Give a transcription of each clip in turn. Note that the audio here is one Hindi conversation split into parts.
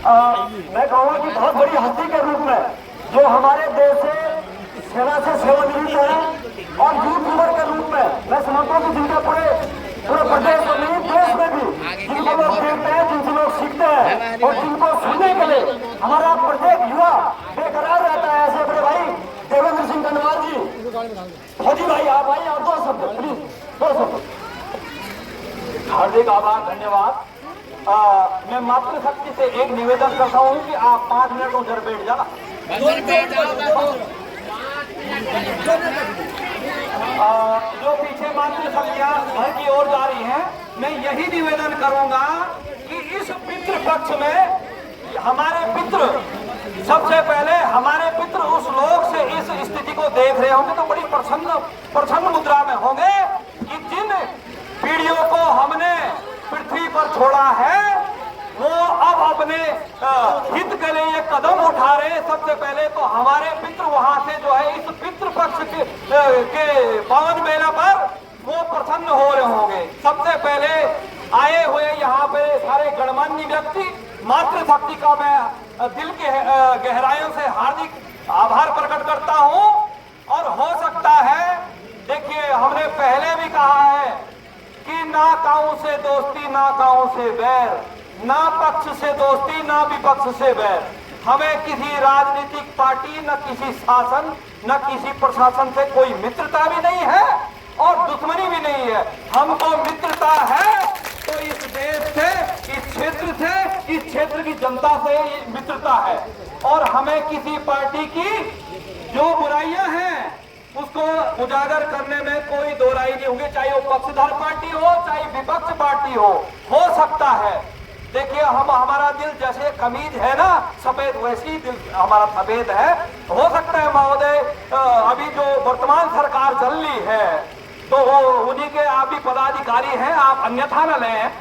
मैं कहूँगा कि बहुत बड़ी हस्ती के रूप में जो हमारे देश से सेना से सेवानिवृत्त है और यूट्यूबर के रूप में मैं समझता हूँ कि जिनके पूरे प्रदेश में नहीं देश में भी जिनको लोग देखते हैं, जिनसे लोग सीखते हैं और जिनको सुनने के लिए हमारा प्रत्येक युवा बेकरार रहता है। ऐसे बड़े भाई देवेंद्र सिंह धन्यवाद जी, फौजी भाई आप आइए और 2 शब्द प्लीज, 2 शब्द। हार्दिक आभार, धन्यवाद। मैं मातृशक्ति से एक निवेदन करता हूँ कि आप 5 मिनट उधर बैठ जाना। जो पीछे मातृशक्तियां घर की ओर जा रही हैं, मैं यही निवेदन करूंगा कि इस पितृ पक्ष में हमारे पितृ, सबसे पहले हमारे पितृ उस लोक से इस स्थिति को देख रहे होंगे तो बड़ी प्रसन्न मुद्रा में होंगे कि जिन पीढ़ियों को हमने पृथ्वी पर छोड़ा है वो अब अपने हित के लिए ये कदम उठा रहे। सबसे पहले तो हमारे पितृ वहां से जो है इस पितृ पक्ष के पावन मेला पर वो प्रसन्न हो रहे होंगे। सबसे पहले आए हुए यहाँ पे सारे गणमान्य व्यक्ति, मातृशक्ति का मैं दिल के गहराइयों से हार्दिक आभार प्रकट करता हूँ। और हो सकता है, देखिए हमने पहले भी कहा है कि ना काऊ से दोस्ती ना काऊ से बैर, ना पक्ष से दोस्ती ना विपक्ष से बैर। हमें किसी राजनीतिक पार्टी, न किसी शासन, न किसी प्रशासन से कोई मित्रता भी नहीं है और दुश्मनी भी नहीं है। हमको मित्रता है तो इस देश से, इस क्षेत्र से, इस क्षेत्र की जनता से मित्रता है। और हमें किसी पार्टी की जो बुराइयां हैं उसको उजागर करने में कोई दो राय नहीं होगी, चाहे वो पक्षधर पार्टी हो चाहे विपक्ष पार्टी हो सकता है। देखिए हमारा दिल जैसे कमीज है ना सफेद, वैसी दिल हमारा सफेद है। हो सकता है महोदय अभी जो वर्तमान सरकार चल रही है तो वो उन्हीं के आप भी पदाधिकारी हैं, आप अन्यथा न लें।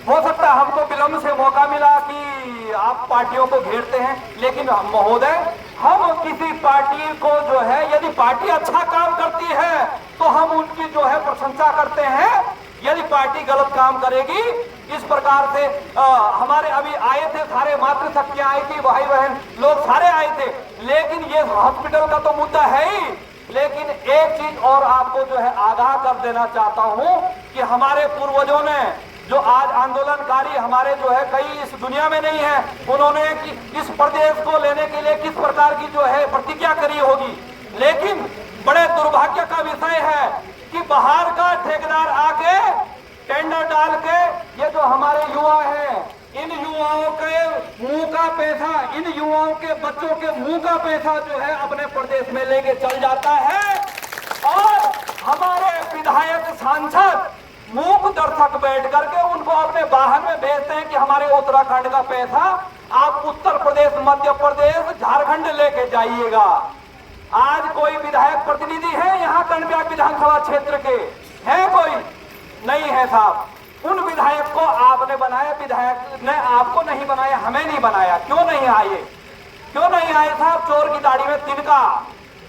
हो सकता है हमको विलंब से मौका मिला कि आप पार्टियों को घेरते हैं, लेकिन महोदय हम किसी पार्टी को जो है, यदि पार्टी अच्छा काम करती है तो हम उनकी जो है प्रशंसा करते हैं। यदि पार्टी गलत काम करेगी, इस प्रकार से हमारे अभी आए थे सारे मातृशक्तियां आई थी, भाई बहन लोग सारे आए थे, लेकिन ये हॉस्पिटल का तो मुद्दा है ही। लेकिन एक चीज और आपको जो है आगाह कर देना चाहता हूं कि हमारे पूर्वजों ने जो आज आंदोलनकारी हमारे जो है कई इस दुनिया में नहीं है, उन्होंने इस प्रदेश को लेने के लिए किस प्रकार की जो है प्रतिज्ञा करी होगी। लेकिन बड़े दुर्भाग्य का विषय है कि बाहर का ठेकेदार आके टेंडर डाल के ये जो हमारे युवा हैं, इन युवाओं के मुंह का पैसा, इन युवाओं के बच्चों के मुंह का पैसा जो है अपने प्रदेश में लेके चल जाता है। और हमारे विधायक सांसद मूक दर्शक बैठ करके उनको अपने वाहन में भेजते हैं कि हमारे उत्तराखंड का पैसा आप उत्तर प्रदेश, मध्य प्रदेश, झारखंड लेके जाइएगा। आज कोई विधायक प्रतिनिधि है यहाँ कन्या विधानसभा क्षेत्र के? है कोई? नहीं है साहब। उन विधायक को आपने बनाया, विधायक ने आपको नहीं बनाया, हमें नहीं बनाया। क्यों नहीं आए? क्यों नहीं आए साहब? चोर की दाढ़ी में तिनका।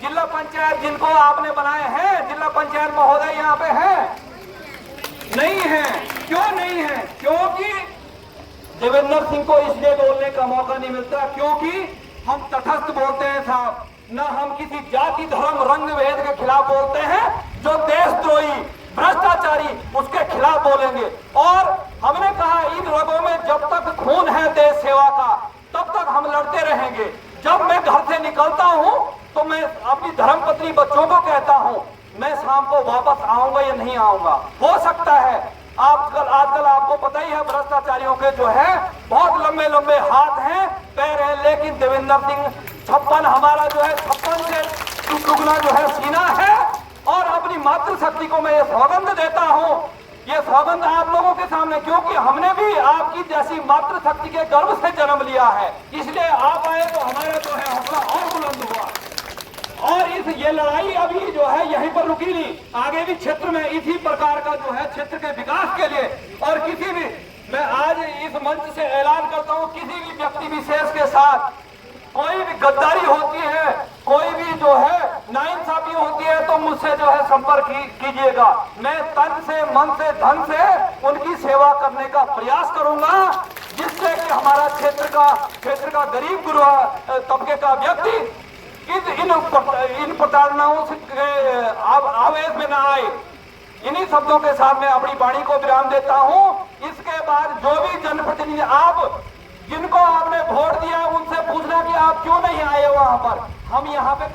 जिला पंचायत जिनको आपने बनाए हैं, जिला पंचायत महोदय यहाँ पे है? नहीं है। क्यों नहीं है? क्योंकि देवेंद्र सिंह को इसलिए बोलने का मौका नहीं मिलता क्योंकि हम तटस्थ बोलते हैं साहब। न हम किसी जाति, धर्म, रंग भेद के खिलाफ बोलते हैं। जो देशद्रोही, भ्रष्टाचारी, उसके खिलाफ बोलेंगे। और हमने कहा इन रगों में जब तक खून है देश सेवा का तब तक हम लड़ते रहेंगे। जब मैं घर से निकलता हूं तो मैं अपनी धर्मपत्नी बच्चों को कहता हूं मैं शाम को वापस आऊंगा या नहीं आऊंगा। हो सकता है आजकल आपको पता ही है भ्रष्टाचारियों के जो है बहुत लंबे लंबे हाथ हैं, पैर हैं, लेकिन देवेंद्र सिंह 56 हमारा जो है 56 से दुगना जो है सीना है। और अपनी मातृशक्ति को मैं ये सौगंध देता हूँ, ये सौगंध आप लोगों के सामने, क्योंकि हमने भी आपकी जैसी मातृशक्ति के गर्भ से जन्म लिया है, इसलिए आप आए तो हमारा जो है हौसला और बुलंद हुआ। और ये लड़ाई अभी जो है यहीं पर रुकी नहीं, आगे भी क्षेत्र में इसी प्रकार का जो है क्षेत्र के विकास के लिए और किसी भी, मैं आज इस मंच से ऐलान करता हूँ, किसी भी व्यक्ति विशेष के साथ कोई भी गद्दारी होती है, कोई भी जो है नाइंसाफी होती है तो मुझसे जो है संपर्क कीजिएगा। मैं तन से, मन से, धन से उनकी सेवा करने का प्रयास करूंगा। जिस जिससे कि हमारा क्षेत्र का गरीब गुरबा तबके का व्यक्ति इन प्रताड़नाओं से आवेश में न आए। इन्हीं शब्दों के साथ मैं अपनी वाणी को विराम देता हूं। इसके बाद जो भी जनप्रतिनिधि आप जिनको आपने वोट दिया उनसे पूछना कि आप क्यों नहीं आए वहां पर। हम यहाँ पे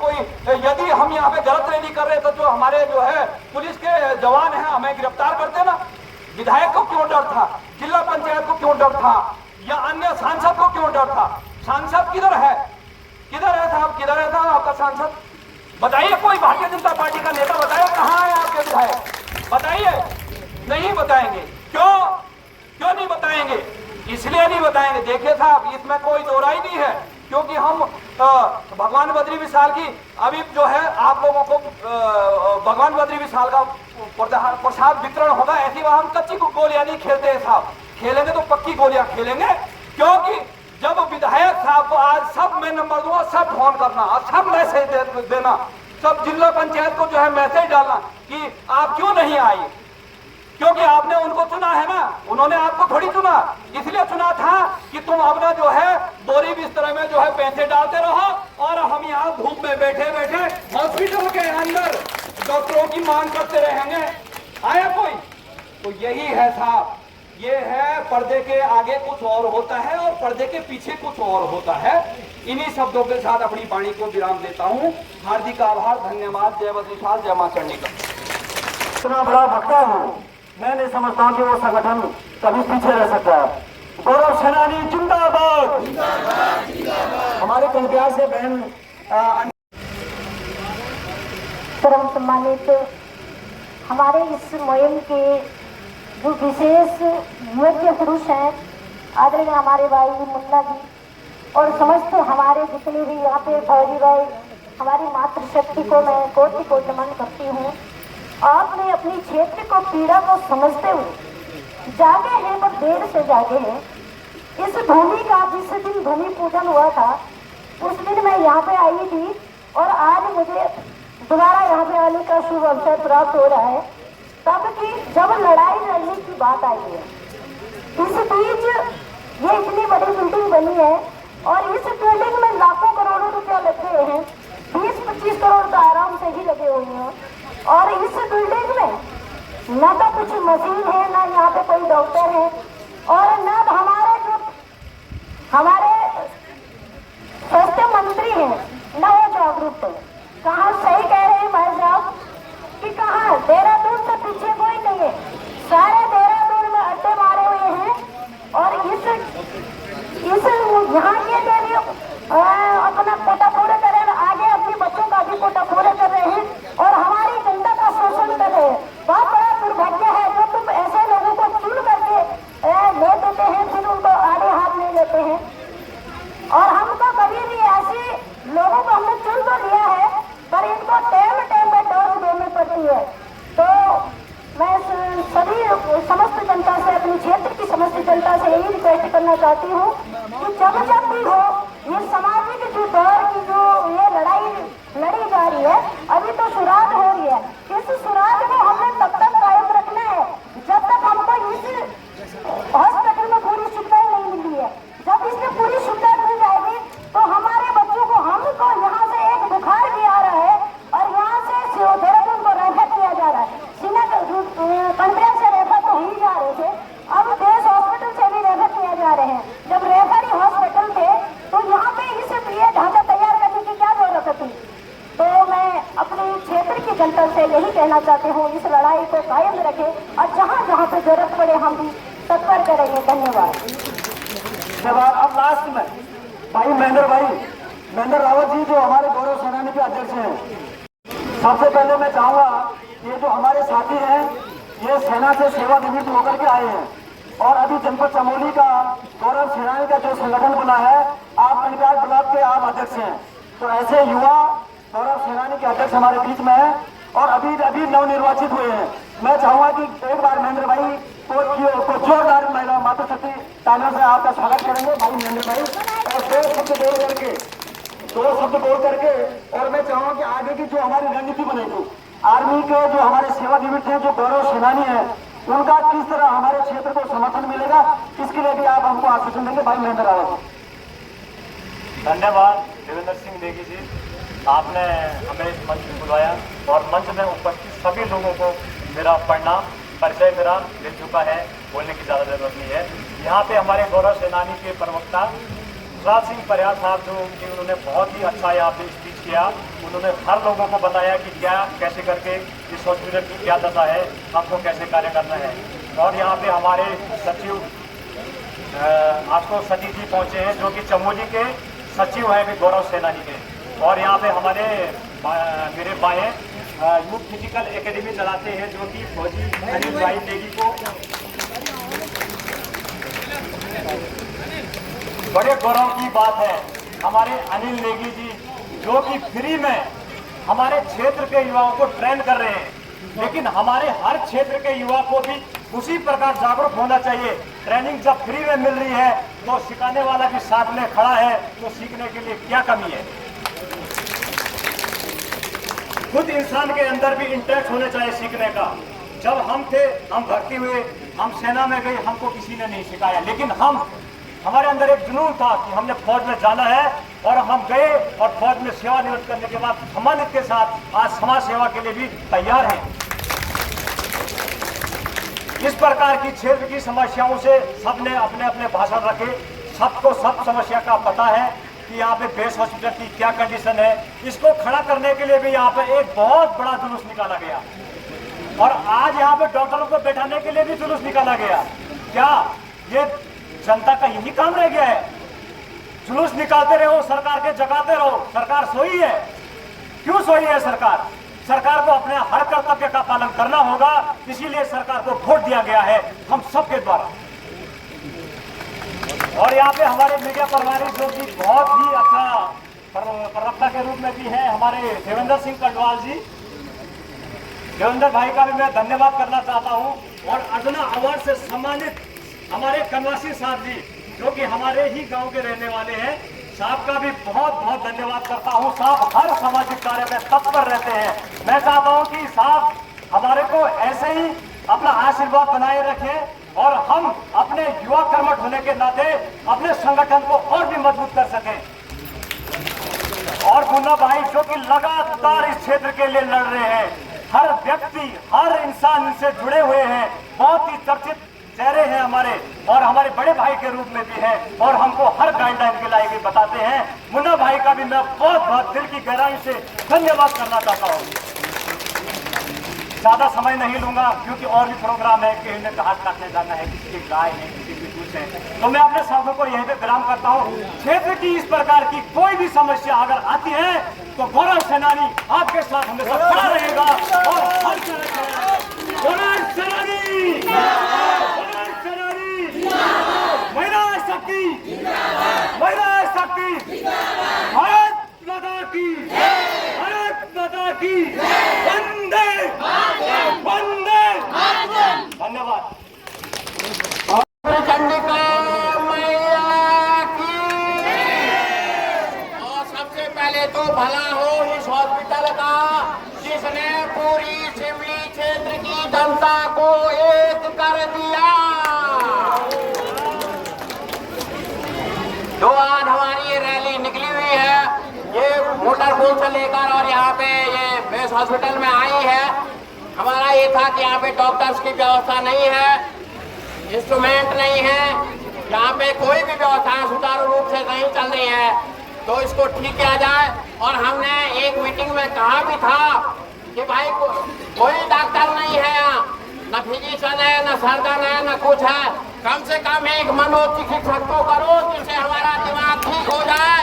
यदि हम यहाँ पे गलत रैली कर रहे तो जो हमारे जो है पुलिस के जवान हैं हमें गिरफ्तार करते ना। विधायक को क्यों डर था, जिला पंचायत को क्यों डर था, या अन्य सांसद को क्यों डर था? सांसद किधर है साहब, किधर है साहब आपका सांसद? बताइए, कोई भारतीय जनता पार्टी का नेता बताए कहाँ है आपके विधायक? बताइए। नहीं बताएंगे। क्यों नहीं बताएंगे? इसलिए नहीं बताएंगे, देखिए साहब इसमें कोई दो राय नहीं है, क्योंकि हम भगवान बद्री विशाल की अभी जो है आप लोगों को भगवान बद्री विशाल का प्रसाद वितरण होगा। ऐसी बात हम कच्ची गोलियां नहीं खेलते हैं साहब, खेलेंगे तो पक्की गोलियां खेलेंगे। क्योंकि जब विधायक साहब को आज सब मैं नंबर दूंगा, सब फोन करना और सब मैसेज देना, सब जिला पंचायत को जो है मैसेज डालना कि आप क्यों नहीं आए, क्योंकि आपने उनको चुना है ना, उन्होंने आपको थोड़ी चुना। इसलिए चुना था कि तुम अपना जो है बोरी बिस्तर में जो है पैसे डालते रहो और हम यहाँ धूप में बैठे बैठे हॉस्पिटल के अंदर डॉक्टरों की मांग करते रहेंगे। आया कोई? तो यही है साहब, ये है पर्दे के आगे कुछ और होता है और पर्दे के पीछे कुछ और होता है। इन्हीं शब्दों के साथ अपनी वाणी को विराम देता हूँ। हार्दिक आभार, धन्यवाद। जय बद्रीशाल, जय मां चंडी का। इतना बड़ा भक्ता हूँ, मैं नहीं समझता हूँ कि वो संगठन कभी पीछे रह सकता है। गौरव सेनानी जिंदाबाद। हमारे कंप्यार से बहन परम सम्मानित हमारे इस मुहिम के जो विशेष योग्य पुरुष हैं, आदरणीय हमारे भाई मुन्ना जी और समस्त हमारे जितने भी यहाँ पे फौजी भाई, हमारी मातृशक्ति को मैं कोटि कोटि नमन करती हूँ। आपने अपनी क्षेत्र को पीड़ा को समझते हुए जागे हैं, पर देर से जागे हैं। इस भूमि का जिस दिन भूमि पूजन हुआ था उस दिन मैं यहाँ पे आई थी और आज मुझे दोबारा यहाँ पे आने का शुभ अवसर प्राप्त हो रहा है, तब की जब लड़ाई लड़ने की बात आई है। इस बीच ये इतनी बड़ी बिल्डिंग बनी है और इस बिल्डिंग में लाखों करोड़ों रुपया लगे हैं, 20-25 करोड़ तो आराम से ही लगे हुए हैं। और इस बिल्डिंग में न तो कुछ मशीन है, न यहाँ पे कोई डॉक्टर है और न हमारे स्वास्थ्य मंत्री हैं, न वो जागरूक है। कहाँ सही कह रहे हैं भाई साहब कि कहाँ देहरादून से पीछे कोई नहीं है, सारे देहरादून में अड्डे मारे हुए हैं और इस यहाँ के लिए अपना कोटा पूरे कर रहे हैं, आगे अपने बच्चों का भी कोटा पूरे कर रहे हैं और हमारी जनता का शोषण कर रहे हैं। बहुत बड़ा दुर्भाग्य है जो तुम ऐसे लोगों को चुन करके ले देते हैं, फिर उनको आड़े हाथ ले लेते हैं। और हमको कभी भी ऐसे लोगों को हमने चुन तो लिया है, पर इनको टाइम पे डोज देनी पड़ती है। तो मैं सभी समस्त जनता से, अपने क्षेत्र की समस्त जनता से यही रिक्वेस्ट करना चाहती हूँ कि जब भी हो ये सामाजिक जो दौर की जो ये लड़ाई लड़ी जा रही है, अभी तो शुरुआत हो रही है। इस शुरुआत को हमने तब तक कायम रखना है जब तक हमको इस हॉस्पिटल में पूरी सुविधाएं नहीं मिली है। जब इसमें पूरी सुविधा मिल जाएगी तो हमारे बच्चों को, हमको यहाँ से एक बुखार भी आ रहा है और यहाँ से देहरादून को रेफर किया जा रहा है। कंट्रोल से रेफर तो ही जा रहे थे, अब देश हॉस्पिटल से भी रेफर किया जा रहे हैं। जब रेफर ही हॉस्पिटल थे तो यहाँ पे इस ये ढांचा तैयार करने की क्या जरूरत थी? तो मैं अपने क्षेत्र की जनता से यही कहना चाहती हूँ, इस लड़ाई को कायम रखें और जहाँ जहाँ पे जरूरत पड़े हम भी तत्पर करेंगे। धन्यवाद। अब लास्ट में भाई महेंद्र रावत जी जो हमारे गौरव सेनानी के अध्यक्ष हैं, सबसे पहले मैं चाहूंगा ये जो हमारे साथी हैं ये सेना से सेवानिवृत्त होकर के आए हैं और अभी जनपद चमोली का गौरव सेनानी का जो संगठन बना है, आप पंचायत ब्लॉक के आप अध्यक्ष हैं, तो ऐसे युवा गौरव सेनानी के अध्यक्ष हमारे बीच में है और अभी नवनिर्वाचित हुए हैं। मैं चाहूंगा कि एक बार महेंद्र भाई को जोरदार महिला मातृशक्ति तालियों से आपका स्वागत करेंगे भाई महेंद्र भाई, और दो शब्द बोल करके और मैं चाहूंगा कि आगे की जो हमारी रणनीति बनेगी, आर्मी के जो हमारे सेवानिवृत्त हैं, जो गौरव सेनानी है, उनका किस तरह हमारे क्षेत्र को समर्थन मिलेगा, इसके लिए भी आप हमको आश्वासन देंगे। भाई महेंद्र रावत। धन्यवाद देवेंद्र सिंह नेगी जी, आपने हमें इस मंच में बुलाया और मंच में उपस्थित सभी लोगों को मेरा प्रणाम। परिचय मेरा मिल चुका है, बोलने की ज़्यादा जरूरत नहीं है। यहाँ पे हमारे गौरव सेनानी के प्रवक्ता राज सिंह परिहार साहब जो कि उन्होंने बहुत ही अच्छा यहाँ पे स्पीच किया। उन्होंने हर लोगों को बताया कि क्या कैसे करके इस हॉस्पिटल की क्या दशा है, आपको कैसे कार्य करना है। और यहाँ पे हमारे सचिव आशुतोष सचिव जी पहुँचे हैं जो कि चमोली के सचिव हैं भी गौरव सेनानी के। और यहाँ पे हमारे मेरे बाएं यूथ फिजिकल एकेडमी चलाते हैं जो कि फौजी अनिल भाई नेगी को बड़े गौरव की बात है। हमारे अनिल नेगी जी जो कि फ्री में हमारे क्षेत्र के युवाओं को ट्रेन कर रहे हैं, लेकिन हमारे हर क्षेत्र के युवा को भी उसी प्रकार जागरूक होना चाहिए। ट्रेनिंग जब फ्री में मिल रही है तो सिखाने वाला भी साथ में खड़ा है, तो सीखने के लिए क्या कमी है। खुद इंसान के अंदर भी इंटरेस्ट होना चाहिए सीखने का। जब हम थे, हम भर्ती हुए, हम सेना में गए, हमको किसी ने नहीं सिखाया, लेकिन हमारे अंदर एक जुनून था कि हमने फौज में जाना है और हम गए और फौज में सेवानिवृत्त करने के बाद सम्मानित के साथ आज समाज सेवा के लिए भी तैयार हैं। इस प्रकार की क्षेत्र की समस्याओं से सबने अपने अपने भाषण रखे, सबको सब समस्या का पता है कि यहाँ पे बेस हॉस्पिटल की क्या कंडीशन है। इसको खड़ा करने के लिए भी यहाँ पे एक बहुत बड़ा जुलूस निकाला गया और आज यहाँ पे डॉक्टरों को बैठाने के लिए भी जुलूस निकाला गया। क्या ये जनता का यही काम रह गया है? जुलूस निकालते रहो, सरकार के जगाते रहो। सरकार सोई है, क्यों सोई है सरकार? सरकार को अपने हर कर्तव्य का पालन करना होगा, इसीलिए सरकार को वोट दिया गया है हम सबके द्वारा। और यहाँ पे हमारे मीडिया प्रभारी जो कि बहुत ही अच्छा प्रवक्ता के रूप में भी है, हमारे देवेंद्र सिंह कंडवाल जी, देवेंद्र भाई का भी मैं धन्यवाद करना चाहता हूँ। और अर्जुना अवार्ड से सम्मानित हमारे कनवासी साहब जी जो कि हमारे ही गांव के रहने वाले हैं, साहब का भी बहुत बहुत धन्यवाद करता हूं। साहब हर सामाजिक कार्य में तत्पर रहते हैं। मैं चाहता हूं कि साहब हमारे को ऐसे ही अपना आशीर्वाद बनाए रखें और हम अपने युवा कर्मठ होने के नाते अपने संगठन को और भी मजबूत कर सकें। और मुन्ना भाई जो कि लगातार इस क्षेत्र के लिए लड़ रहे हैं, हर व्यक्ति हर इंसान इनसे जुड़े हुए हैं, बहुत ही चर्चित चेहरे हैं हमारे और हमारे बड़े भाई के रूप में भी हैं और हमको हर गाइडलाइन के लायक भी बताते हैं। मुन्ना भाई का भी मैं बहुत बहुत दिल की गहराई से धन्यवाद करना चाहता हूँ। ज्यादा समय नहीं लूंगा क्योंकि और भी प्रोग्राम है, किसी ने घास काटने जाना है, किसी की गाय है, किसी की दूध है, तो मैं अपने साथियों को यहीं पे विराम करता हूँ। क्षेत्र की इस प्रकार की कोई भी समस्या अगर आती है तो गौरव सेनानी आपके साथ हमेशा खड़ा रहेगा और हर गौरव सेनानी, महिला शक्ति, महिला शक्ति, भारत माता की, भारत माता की, वंदे वंदे। धन्यवाद। चंडिका मैया की। और सबसे पहले तो भला हो इस हॉस्पिटल का जिसने पूरी शिमली क्षेत्र की जनता को एक कर दिया। जो आज हमारी ये रैली निकली हुई है, ये मोटर बोल से लेकर और यहाँ पे ये बेस हॉस्पिटल में आई है। हमारा ये था कि यहाँ पे डॉक्टर्स की व्यवस्था नहीं है, इंस्ट्रूमेंट नहीं है, यहाँ पे कोई भी व्यवस्था सुचारू रूप से नहीं चल रही है, तो इसको ठीक किया जाए। और हमने एक मीटिंग में कहा भी था कि भाई कोई डॉक्टर नहीं है यहाँ, न फिजिशियन है, न सर्जन है, न कुछ है, कम से कम एक मनोचिकित्सक को करो जिससे हमारा दिमाग ठीक हो जाए,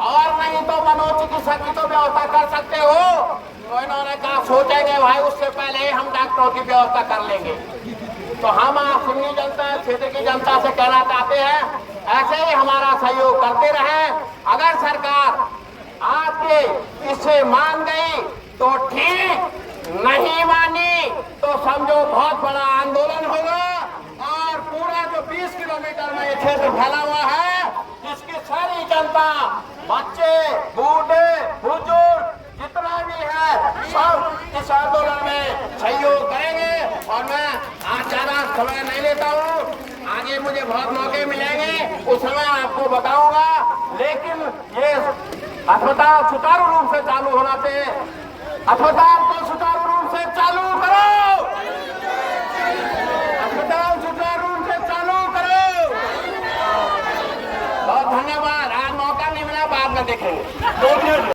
और नहीं तो मनोचिकित्सक की तो व्यवस्था कर सकते हो। तो इन्होंने कहा सोचेंगे भाई, उससे पहले ही हम डॉक्टरों की व्यवस्था कर लेंगे। तो हम सिमली जनता, क्षेत्र की जनता से कहना चाहते हैं, ऐसे ही हमारा सहयोग करते रहे। अगर सरकार आपके इससे मान गई तो ठीक, नहीं मानी तो समझो बहुत बड़ा आंदोलन होगा और पूरा जो 20 किलोमीटर में ये क्षेत्र फैला हुआ है, इसकी सारी जनता, बच्चे, बूढ़े, बुजुर्ग जितना भी है, सब इस आंदोलन में सहयोग करेंगे। और मैं आज ज्यादा समय नहीं लेता हूँ। आगे मुझे बहुत मौके मिलेंगे, उस समय आपको बताऊंगा। लेकिन ये अस्पताल सुचारू रूप से चालू होना चाहिए। अस्पताल को सुचारू रूप से चालू करो, अस्पताल सुचारू रूप से चालू करो। बहुत धन्यवाद। आज मौका नहीं मिला, बाद में देखेंगे।